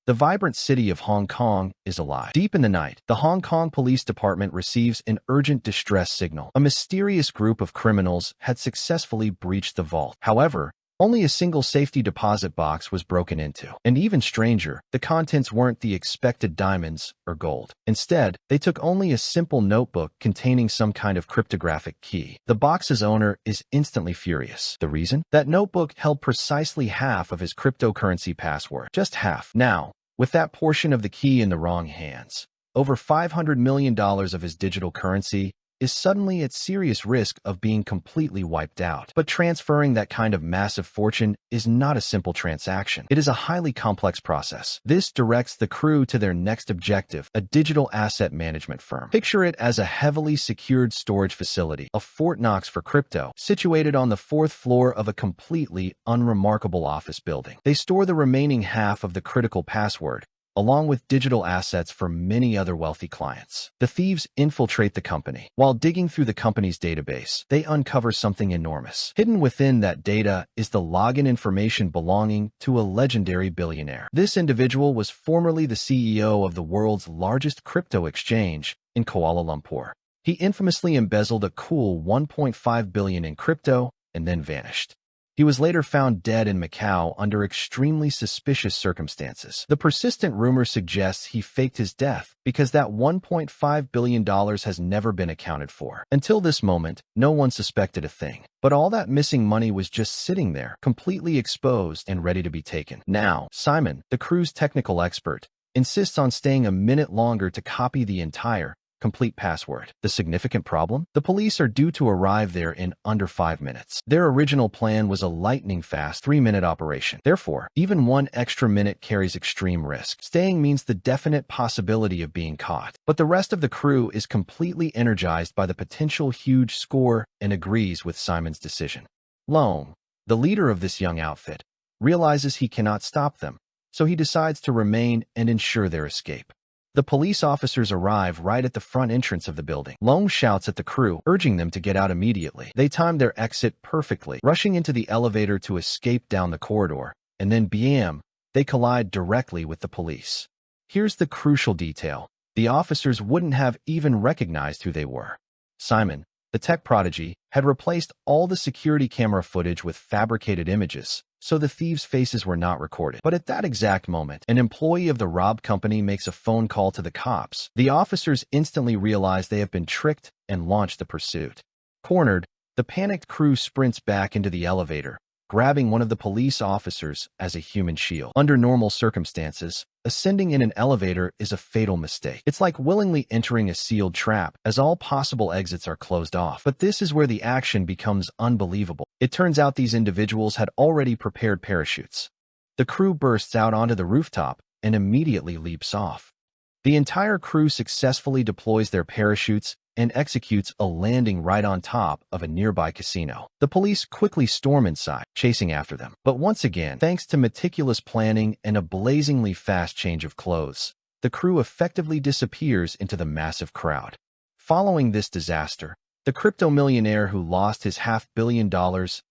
The vibrant city of Hong Kong is alive. Deep in the night, the Hong Kong Police Department receives an urgent distress signal. A mysterious group of criminals had successfully breached the vault. However, only a single safety deposit box was broken into. And even stranger, the contents weren't the expected diamonds or gold. Instead, they took only a simple notebook containing some kind of cryptographic key. The box's owner is instantly furious. The reason? That notebook held precisely half of his cryptocurrency password. Just half. Now, with that portion of the key in the wrong hands, over $500 million of his digital currency is suddenly at serious risk of being completely wiped out. But transferring that kind of massive fortune is not a simple transaction. It is a highly complex process. This directs the crew to their next objective, a digital asset management firm. Picture it as a heavily secured storage facility, a Fort Knox for crypto, situated on the 4th floor of a completely unremarkable office building. They store the remaining half of the critical password, along with digital assets for many other wealthy clients. The thieves infiltrate the company. While digging through the company's database, they uncover something enormous. Hidden within that data is the login information belonging to a legendary billionaire. This individual was formerly the CEO of the world's largest crypto exchange in Kuala Lumpur. He infamously embezzled a cool $1.5 billion in crypto and then vanished. He was later found dead in Macau under extremely suspicious circumstances. The persistent rumor suggests he faked his death because that $1.5 billion has never been accounted for. Until this moment, no one suspected a thing. But all that missing money was just sitting there, completely exposed and ready to be taken. Now, Simon, the crew's technical expert, insists on staying a minute longer to copy the entire complete password. The significant problem? The police are due to arrive there in under 5 minutes. Their original plan was a lightning-fast 3-minute operation. Therefore, even 1 extra minute carries extreme risk. Staying means the definite possibility of being caught. But the rest of the crew is completely energized by the potential huge score and agrees with Simon's decision. Leung, the leader of this young outfit, realizes he cannot stop them, so he decides to remain and ensure their escape. The police officers arrive right at the front entrance of the building. Leung shouts at the crew, urging them to get out immediately. They time their exit perfectly, rushing into the elevator to escape down the corridor, and then bam, they collide directly with the police. Here's the crucial detail. The officers wouldn't have even recognized who they were. Simon, the tech prodigy, had replaced all the security camera footage with fabricated images, so the thieves' faces were not recorded. But at that exact moment, an employee of the robbed company makes a phone call to the cops. The officers instantly realize they have been tricked and launch the pursuit. Cornered, the panicked crew sprints back into the elevator, grabbing one of the police officers as a human shield. Under normal circumstances, ascending in an elevator is a fatal mistake. It's like willingly entering a sealed trap, as all possible exits are closed off. But this is where the action becomes unbelievable. It turns out these individuals had already prepared parachutes. The crew bursts out onto the rooftop and immediately leaps off. The entire crew successfully deploys their parachutes and executes a landing right on top of a nearby casino. The police quickly storm inside, chasing after them. But once again, thanks to meticulous planning and a blazingly fast change of clothes, the crew effectively disappears into the massive crowd. Following this disaster, the crypto millionaire who lost his $500 million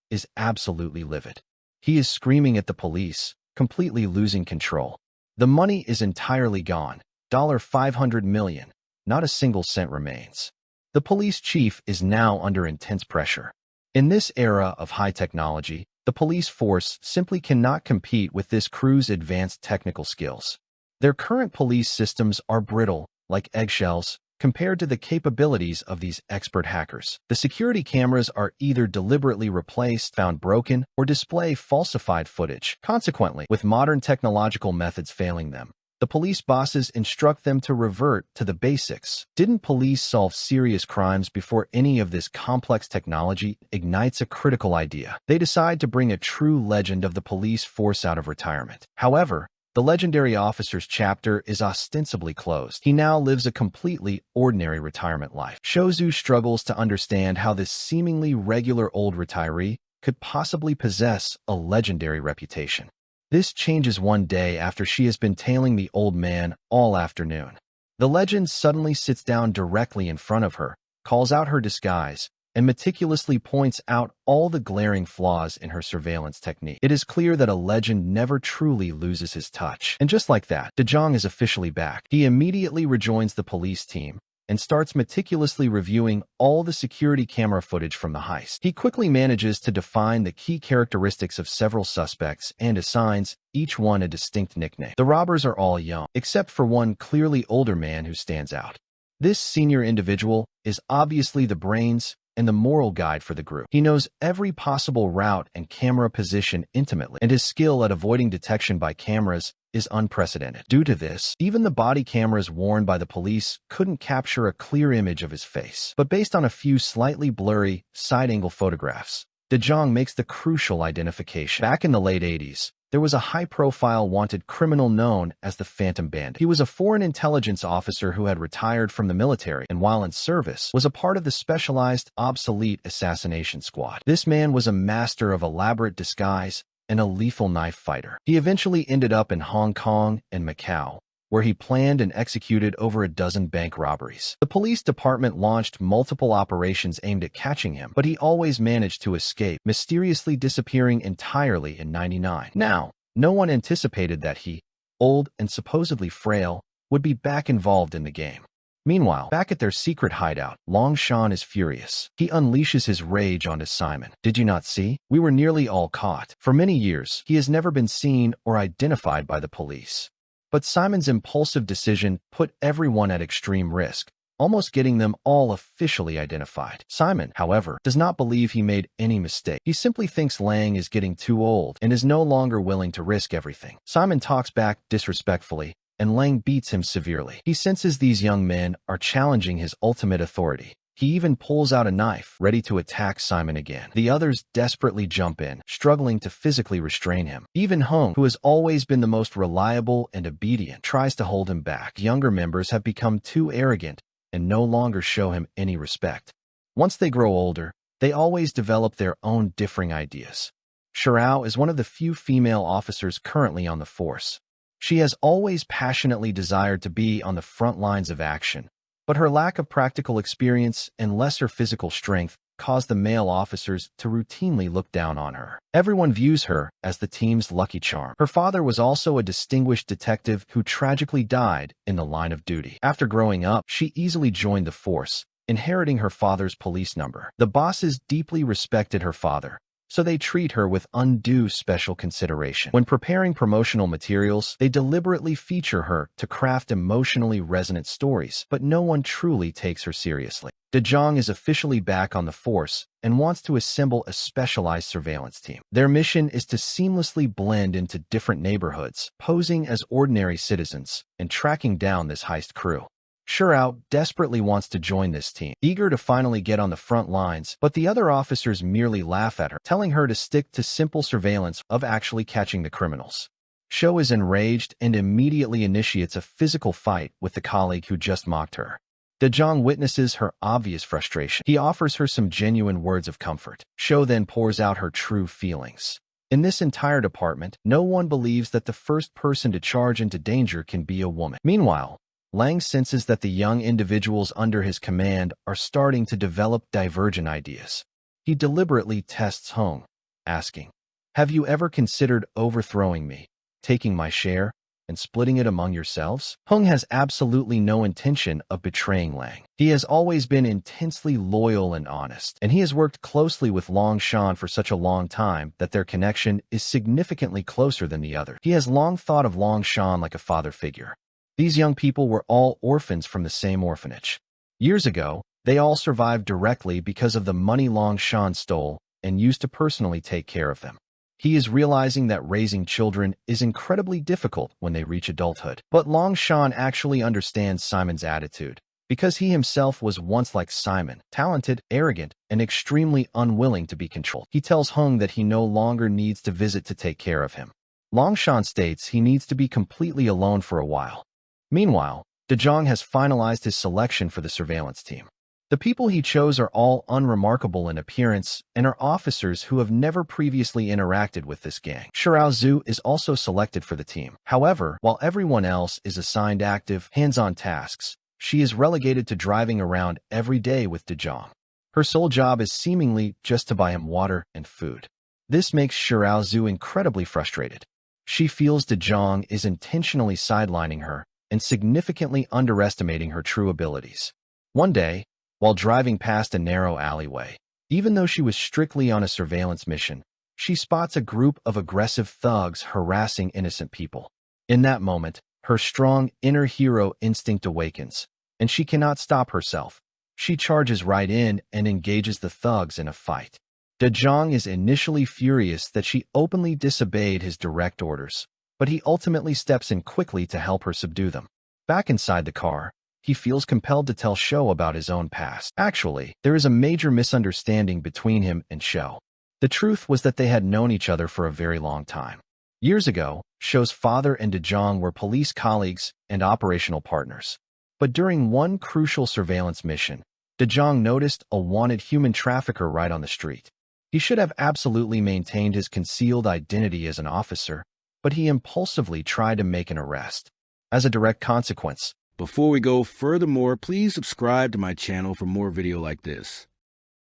is absolutely livid. He is screaming at the police, completely losing control. The money is entirely gone. $500 million. Not a single cent remains. The police chief is now under intense pressure. In this era of high technology, the police force simply cannot compete with this crew's advanced technical skills. Their current police systems are brittle, like eggshells, compared to the capabilities of these expert hackers. The security cameras are either deliberately replaced, found broken, or display falsified footage. Consequently, with modern technological methods failing them, the police bosses instruct them to revert to the basics. Didn't police solve serious crimes before any of this complex technology ignites a critical idea? They decide to bring a true legend of the police force out of retirement. However, the legendary officer's chapter is ostensibly closed. He now lives a completely ordinary retirement life. Shozu struggles to understand how this seemingly regular old retiree could possibly possess a legendary reputation. This changes one day after she has been tailing the old man all afternoon. The legend suddenly sits down directly in front of her, calls out her disguise, and meticulously points out all the glaring flaws in her surveillance technique. It is clear that a legend never truly loses his touch. And just like that, Ta-Chung is officially back. He immediately rejoins the police team and starts meticulously reviewing all the security camera footage from the heist. He quickly manages to define the key characteristics of several suspects and assigns each one a distinct nickname. The robbers are all young, except for one clearly older man who stands out. This senior individual is obviously the brains and the moral guide for the group. He knows every possible route and camera position intimately, and his skill at avoiding detection by cameras is unprecedented. Due to this, even the body cameras worn by the police couldn't capture a clear image of his face. But based on a few slightly blurry, side-angle photographs, Ta-Chung makes the crucial identification. Back in the late 80s, there was a high-profile wanted criminal known as the Phantom Bandit. He was a foreign intelligence officer who had retired from the military and, while in service, was a part of the specialized, obsolete assassination squad. This man was a master of elaborate disguise and a lethal knife fighter. He eventually ended up in Hong Kong and Macau, where he planned and executed over a dozen bank robberies. The police department launched multiple operations aimed at catching him, but he always managed to escape, mysteriously disappearing entirely in '99. Now, no one anticipated that he, old and supposedly frail, would be back involved in the game. Meanwhile, back at their secret hideout, Longsheng is furious. He unleashes his rage onto Simon. Did you not see? We were nearly all caught. For many years, he has never been seen or identified by the police. But Simon's impulsive decision put everyone at extreme risk, almost getting them all officially identified. Simon, however, does not believe he made any mistake. He simply thinks Lang is getting too old and is no longer willing to risk everything. Simon talks back disrespectfully, and Lang beats him severely. He senses these young men are challenging his ultimate authority. He even pulls out a knife, ready to attack Simon again. The others desperately jump in, struggling to physically restrain him. Even Hung, who has always been the most reliable and obedient, tries to hold him back. Younger members have become too arrogant and no longer show him any respect. Once they grow older, they always develop their own differing ideas. Shirao is one of the few female officers currently on the force. She has always passionately desired to be on the front lines of action, but her lack of practical experience and lesser physical strength caused the male officers to routinely look down on her. Everyone views her as the team's lucky charm. Her father was also a distinguished detective who tragically died in the line of duty. After growing up, she easily joined the force, inheriting her father's police number. The bosses deeply respected her father, so they treat her with undue special consideration. When preparing promotional materials, they deliberately feature her to craft emotionally resonant stories, but no one truly takes her seriously. Ta-Chung is officially back on the force and wants to assemble a specialized surveillance team. Their mission is to seamlessly blend into different neighborhoods, posing as ordinary citizens and tracking down this heist crew. Shirao desperately wants to join this team, eager to finally get on the front lines, but the other officers merely laugh at her, telling her to stick to simple surveillance of actually catching the criminals. Shou is enraged and immediately initiates a physical fight with the colleague who just mocked her. Ta-Chung witnesses her obvious frustration. He offers her some genuine words of comfort. Shou then pours out her true feelings. In this entire department, no one believes that the first person to charge into danger can be a woman. Meanwhile, Lang senses that the young individuals under his command are starting to develop divergent ideas. He deliberately tests Hung, asking, "Have you ever considered overthrowing me, taking my share, and splitting it among yourselves?" Hung has absolutely no intention of betraying Lang. He has always been intensely loyal and honest, and he has worked closely with Longsheng for such a long time that their connection is significantly closer than the other. He has long thought of Longsheng like a father figure. These young people were all orphans from the same orphanage. Years ago, they all survived directly because of the money Longsheng stole and used to personally take care of them. He is realizing that raising children is incredibly difficult when they reach adulthood. But Longsheng actually understands Simon's attitude, because he himself was once like Simon, talented, arrogant, and extremely unwilling to be controlled. He tells Hung that he no longer needs to visit to take care of him. Longsheng states he needs to be completely alone for a while. Meanwhile, Ta-Chung has finalized his selection for the surveillance team. The people he chose are all unremarkable in appearance and are officers who have never previously interacted with this gang. Shirao Zhu is also selected for the team. However, while everyone else is assigned active, hands-on tasks, she is relegated to driving around every day with Ta-Chung. Her sole job is seemingly just to buy him water and food. This makes Xiaozu incredibly frustrated. She feels De Jong is intentionally sidelining her and significantly underestimating her true abilities. One day, while driving past a narrow alleyway, even though she was strictly on a surveillance mission, she spots a group of aggressive thugs harassing innocent people. In that moment, her strong inner hero instinct awakens, and she cannot stop herself. She charges right in and engages the thugs in a fight. De Jong is initially furious that she openly disobeyed his direct orders, but he ultimately steps in quickly to help her subdue them. Back inside the car, he feels compelled to tell Shou about his own past. Actually, there is a major misunderstanding between him and Shou. The truth was that they had known each other for a very long time. Years ago, Shou's father and De Jong were police colleagues and operational partners. But during one crucial surveillance mission, De Jong noticed a wanted human trafficker right on the street. He should have absolutely maintained his concealed identity as an officer, but he impulsively tried to make an arrest. As a direct consequence, Before we go furthermore, please subscribe to my channel for more video like this.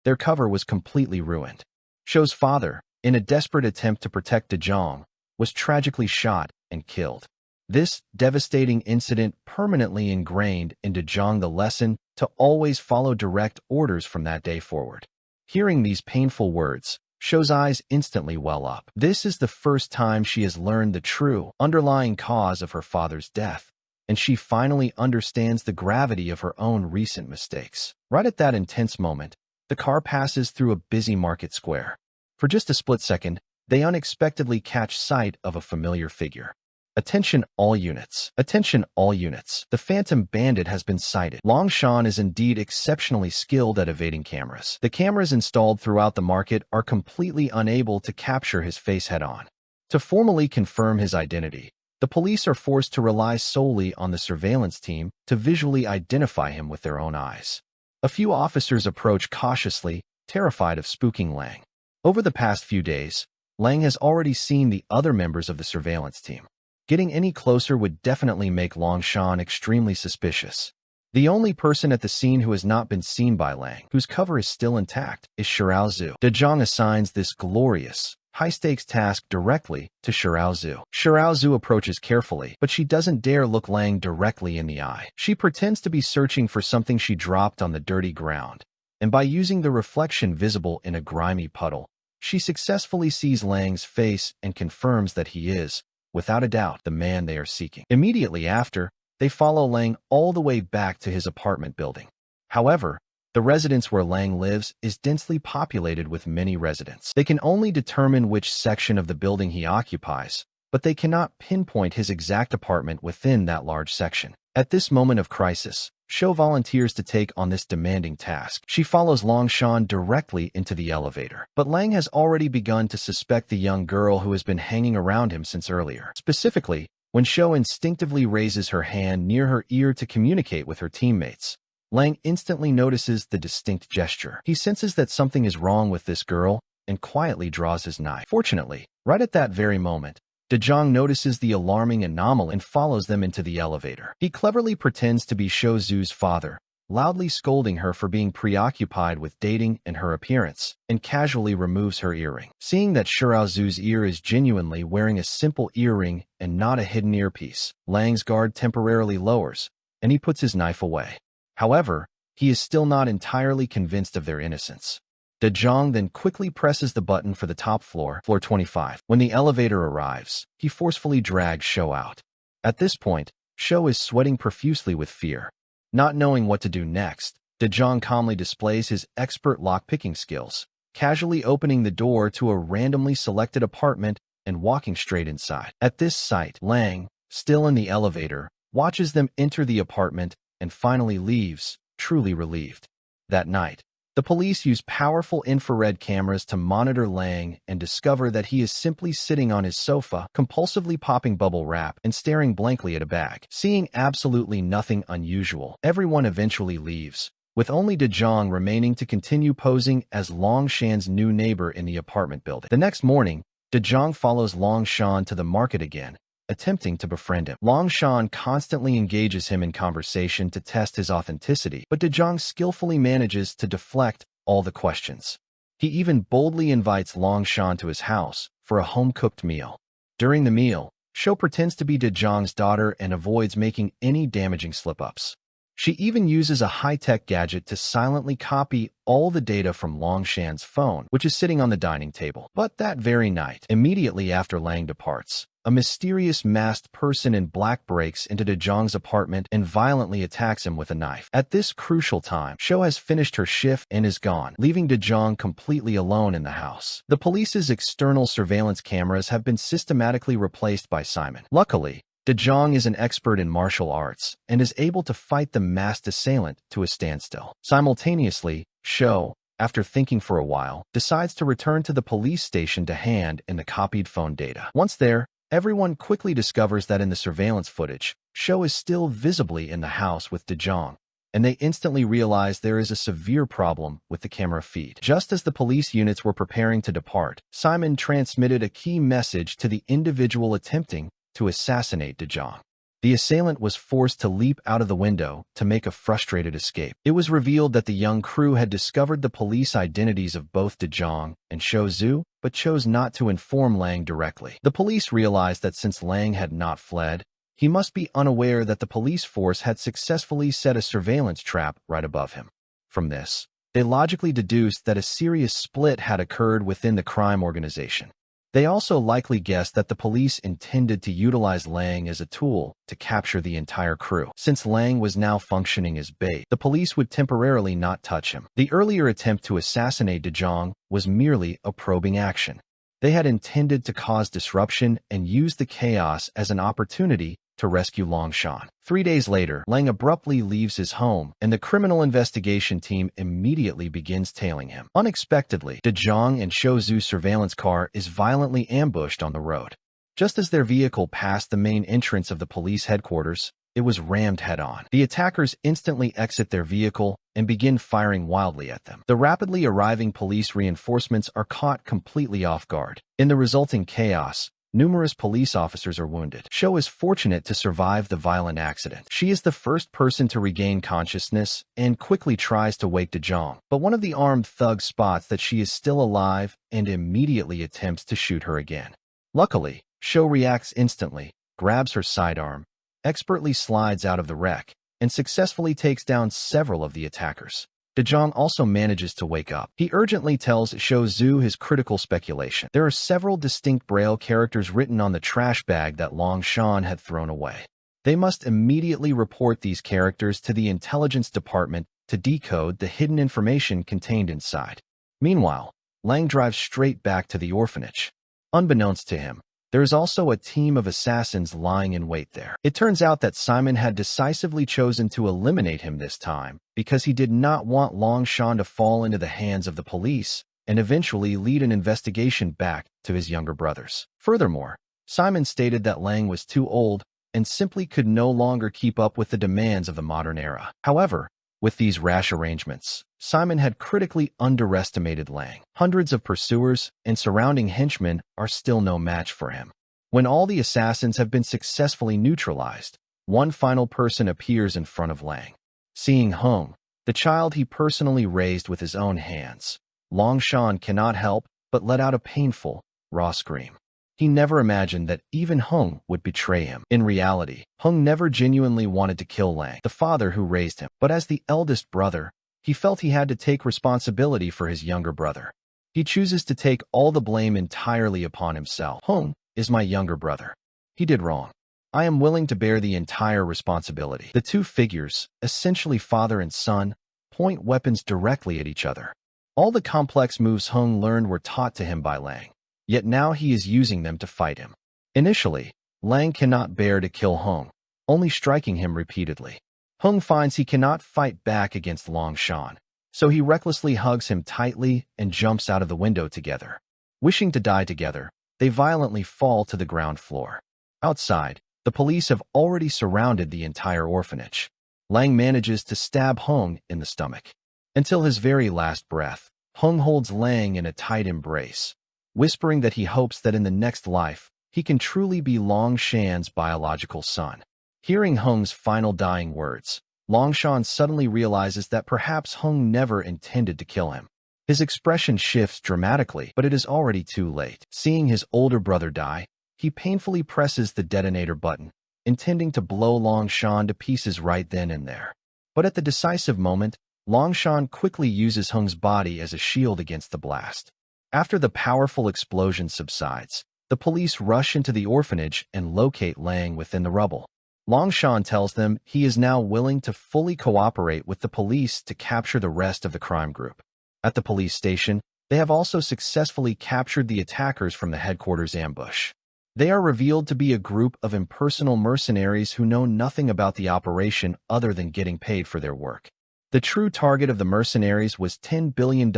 their cover was completely ruined. Shou's father, in a desperate attempt to protect De Jong, was tragically shot and killed. This devastating incident permanently ingrained in De Jong the lesson to always follow direct orders from that day forward. Hearing these painful words, Shou's eyes instantly well up. This is the first time she has learned the true, underlying cause of her father's death, and she finally understands the gravity of her own recent mistakes. Right at that intense moment, the car passes through a busy market square. For just a split second, they unexpectedly catch sight of a familiar figure. Attention all units. Attention all units. The Phantom Bandit has been sighted. Longsheng is indeed exceptionally skilled at evading cameras. The cameras installed throughout the market are completely unable to capture his face head-on. To formally confirm his identity, the police are forced to rely solely on the surveillance team to visually identify him with their own eyes. A few officers approach cautiously, terrified of spooking Lang. Over the past few days, Lang has already seen the other members of the surveillance team. Getting any closer would definitely make Longsheng extremely suspicious. The only person at the scene who has not been seen by Lang, whose cover is still intact, is Xiaozu. De Jong assigns this glorious, high-stakes task directly to Xiaozu. Xiaozu approaches carefully, but she doesn't dare look Lang directly in the eye. She pretends to be searching for something she dropped on the dirty ground, and by using the reflection visible in a grimy puddle, she successfully sees Lang's face and confirms that he is, without a doubt, the man they are seeking. Immediately after, they follow Lang all the way back to his apartment building. However, the residence where Lang lives is densely populated with many residents. They can only determine which section of the building he occupies, but they cannot pinpoint his exact apartment within that large section. At this moment of crisis, Shou volunteers to take on this demanding task. She follows Longsheng directly into the elevator. But Lang has already begun to suspect the young girl who has been hanging around him since earlier. Specifically, when Shou instinctively raises her hand near her ear to communicate with her teammates, Lang instantly notices the distinct gesture. He senses that something is wrong with this girl and quietly draws his knife. Fortunately, right at that very moment, De Jong notices the alarming anomaly and follows them into the elevator. He cleverly pretends to be Xiaozu's father, loudly scolding her for being preoccupied with dating and her appearance, and casually removes her earring. Seeing that Xiaozu's ear is genuinely wearing a simple earring and not a hidden earpiece, Lang's guard temporarily lowers, and he puts his knife away. However, he is still not entirely convinced of their innocence. De Jong then quickly presses the button for the top floor, floor 25. When the elevator arrives, he forcefully drags Shou out. At this point, Shou is sweating profusely with fear. Not knowing what to do next, De Jong calmly displays his expert lock-picking skills, casually opening the door to a randomly selected apartment and walking straight inside. At this sight, Lang, still in the elevator, watches them enter the apartment and finally leaves, truly relieved. That night, the police use powerful infrared cameras to monitor Lang and discover that he is simply sitting on his sofa, compulsively popping bubble wrap and staring blankly at a bag. Seeing absolutely nothing unusual, everyone eventually leaves, with only De Jong remaining to continue posing as Longsheng's new neighbor in the apartment building. The next morning, De Jong follows Longsheng to the market again, attempting to befriend him. Longsheng constantly engages him in conversation to test his authenticity, but De Jong skillfully manages to deflect all the questions. He even boldly invites Longsheng to his house for a home-cooked meal. During the meal, Shou pretends to be Zhang's daughter and avoids making any damaging slip-ups. She even uses a high-tech gadget to silently copy all the data from Longsheng's phone, which is sitting on the dining table. But that very night, immediately after Lang departs, a mysterious masked person in black breaks into Zhang's apartment and violently attacks him with a knife. At this crucial time, Shou has finished her shift and is gone, leaving Zhang completely alone in the house. The police's external surveillance cameras have been systematically replaced by Simon. Luckily, Zhang is an expert in martial arts and is able to fight the masked assailant to a standstill. Simultaneously, Shou, after thinking for a while, decides to return to the police station to hand in the copied phone data. Once there, everyone quickly discovers that in the surveillance footage, Shou is still visibly in the house with Zhang, and they instantly realize there is a severe problem with the camera feed. Just as the police units were preparing to depart, Simon transmitted a key message to the individual attempting to assassinate Zhang. The assailant was forced to leap out of the window to make a frustrated escape. It was revealed that the young crew had discovered the police identities of both Zhang and Shou Zhu, but chose not to inform Lang directly. The police realized that since Lang had not fled, he must be unaware that the police force had successfully set a surveillance trap right above him. From this, they logically deduced that a serious split had occurred within the crime organization. They also likely guessed that the police intended to utilize Lang as a tool to capture the entire crew. Since Lang was now functioning as bait, the police would temporarily not touch him. The earlier attempt to assassinate Zhang was merely a probing action. They had intended to cause disruption and use the chaos as an opportunity to rescue Longsheng. 3 days later, Lang abruptly leaves his home, and the criminal investigation team immediately begins tailing him. Unexpectedly, Zhang and Shou Zhu's surveillance car is violently ambushed on the road. Just as their vehicle passed the main entrance of the police headquarters, it was rammed head-on. The attackers instantly exit their vehicle and begin firing wildly at them. The rapidly arriving police reinforcements are caught completely off guard. In the resulting chaos, numerous police officers are wounded. Shou is fortunate to survive the violent accident. She is the first person to regain consciousness and quickly tries to wake Zhang, but one of the armed thugs spots that she is still alive and immediately attempts to shoot her again. Luckily, Shou reacts instantly, grabs her sidearm, expertly slides out of the wreck, and successfully takes down several of the attackers. Zhang also manages to wake up. He urgently tells Shou Zhu his critical speculation. There are several distinct Braille characters written on the trash bag that Longsheng had thrown away. They must immediately report these characters to the intelligence department to decode the hidden information contained inside. Meanwhile, Lang drives straight back to the orphanage. Unbeknownst to him, there is also a team of assassins lying in wait there. It turns out that Simon had decisively chosen to eliminate him this time because he did not want Longsheng to fall into the hands of the police and eventually lead an investigation back to his younger brothers. Furthermore, Simon stated that Lang was too old and simply could no longer keep up with the demands of the modern era. However, with these rash arrangements, Simon had critically underestimated Lang. Hundreds of pursuers and surrounding henchmen are still no match for him. When all the assassins have been successfully neutralized, one final person appears in front of Lang. Seeing Hung, the child he personally raised with his own hands, Longsheng cannot help but let out a painful, raw scream. He never imagined that even Hung would betray him. In reality, Hung never genuinely wanted to kill Lang, the father who raised him. But as the eldest brother, he felt he had to take responsibility for his younger brother. He chooses to take all the blame entirely upon himself. Hung is my younger brother. He did wrong. I am willing to bear the entire responsibility. The two figures, essentially father and son, point weapons directly at each other. All the complex moves Hung learned were taught to him by Lang. Yet now he is using them to fight him. Initially, Lang cannot bear to kill Hung, only striking him repeatedly. Hung finds he cannot fight back against Longsheng, so he recklessly hugs him tightly and jumps out of the window together. Wishing to die together, they violently fall to the ground floor. Outside, the police have already surrounded the entire orphanage. Lang manages to stab Hung in the stomach. Until his very last breath, Hung holds Lang in a tight embrace, whispering that he hopes that in the next life, he can truly be Longsheng's biological son. Hearing Hung's final dying words, Longsheng suddenly realizes that perhaps Hung never intended to kill him. His expression shifts dramatically, but it is already too late. Seeing his older brother die, he painfully presses the detonator button, intending to blow Longsheng to pieces right then and there. But at the decisive moment, Longsheng quickly uses Hung's body as a shield against the blast. After the powerful explosion subsides, the police rush into the orphanage and locate Lang within the rubble. Longsheng tells them he is now willing to fully cooperate with the police to capture the rest of the crime group. At the police station, they have also successfully captured the attackers from the headquarters ambush. They are revealed to be a group of impersonal mercenaries who know nothing about the operation other than getting paid for their work. The true target of the mercenaries was $10 billion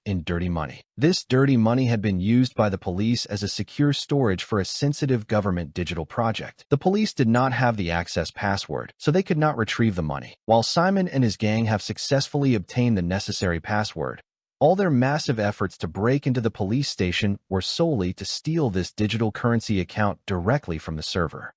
in dirty money. This dirty money had been used by the police as a secure storage for a sensitive government digital project. The police did not have the access password, so they could not retrieve the money. While Simon and his gang have successfully obtained the necessary password, all their massive efforts to break into the police station were solely to steal this digital currency account directly from the server.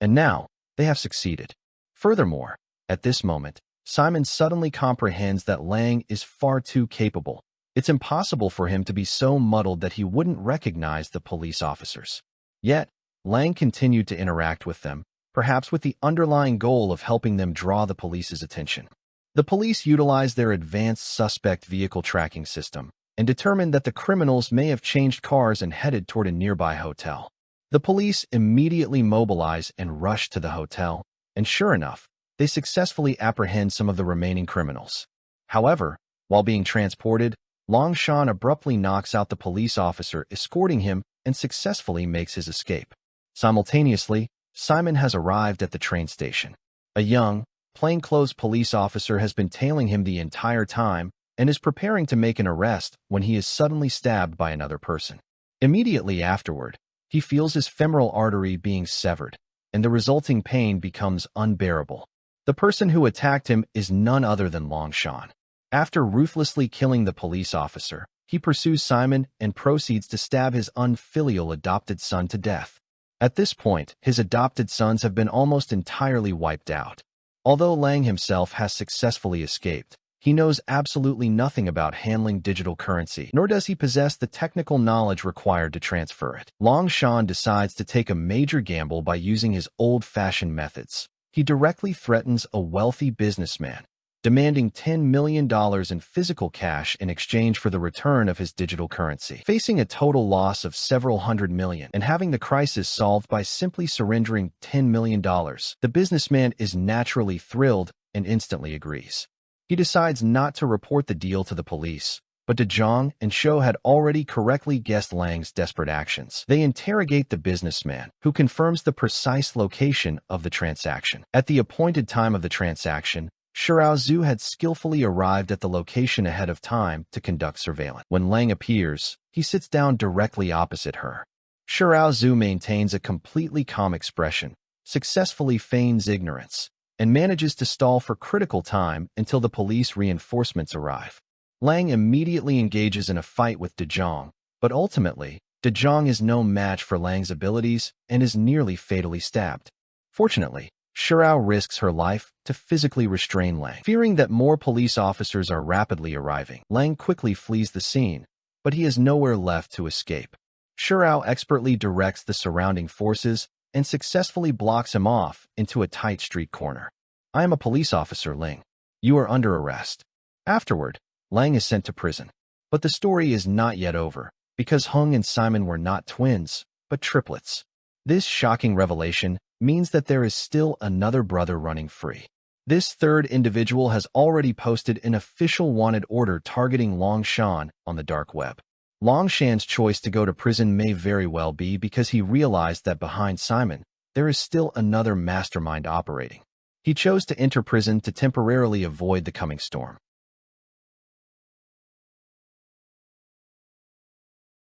And now, they have succeeded. Furthermore, at this moment, Simon suddenly comprehends that Lang is far too capable. It's impossible for him to be so muddled that he wouldn't recognize the police officers. Yet, Lang continued to interact with them, perhaps with the underlying goal of helping them draw the police's attention. The police utilized their advanced suspect vehicle tracking system and determined that the criminals may have changed cars and headed toward a nearby hotel. The police immediately mobilize and rush to the hotel, and sure enough, they successfully apprehend some of the remaining criminals. However, while being transported, Longsheng abruptly knocks out the police officer escorting him and successfully makes his escape. Simultaneously, Simon has arrived at the train station. A young, plainclothes police officer has been tailing him the entire time and is preparing to make an arrest when he is suddenly stabbed by another person. Immediately afterward, he feels his femoral artery being severed, and the resulting pain becomes unbearable. The person who attacked him is none other than Longsheng. After ruthlessly killing the police officer, he pursues Simon and proceeds to stab his unfilial adopted son to death. At this point, his adopted sons have been almost entirely wiped out. Although Lang himself has successfully escaped, he knows absolutely nothing about handling digital currency, nor does he possess the technical knowledge required to transfer it. Longsheng decides to take a major gamble by using his old-fashioned methods. He directly threatens a wealthy businessman, demanding $10 million in physical cash in exchange for the return of his digital currency. Facing a total loss of several hundred million and having the crisis solved by simply surrendering $10 million, the businessman is naturally thrilled and instantly agrees. He decides not to report the deal to the police, but Ta-Chung and Shou had already correctly guessed Lang's desperate actions. They interrogate the businessman, who confirms the precise location of the transaction. At the appointed time of the transaction, Zhu had skillfully arrived at the location ahead of time to conduct surveillance. When Lang appears, he sits down directly opposite her. Zhu maintains a completely calm expression, successfully feigns ignorance, and manages to stall for critical time until the police reinforcements arrive. Lang immediately engages in a fight with Ta-Chung, but ultimately, Ta-Chung is no match for Lang's abilities and is nearly fatally stabbed. Fortunately, Zhu risks her life to physically restrain Lang. Fearing that more police officers are rapidly arriving, Lang quickly flees the scene, but he has nowhere left to escape. Zhu expertly directs the surrounding forces and successfully blocks him off into a tight street corner. "I am a police officer, Ling. You are under arrest." Afterward, Lang is sent to prison. But the story is not yet over, because Hung and Simon were not twins, but triplets. This shocking revelation means that there is still another brother running free. This third individual has already posted an official wanted order targeting Longsheng on the dark web. Longsheng's choice to go to prison may very well be because he realized that behind Simon, there is still another mastermind operating. He chose to enter prison to temporarily avoid the coming storm.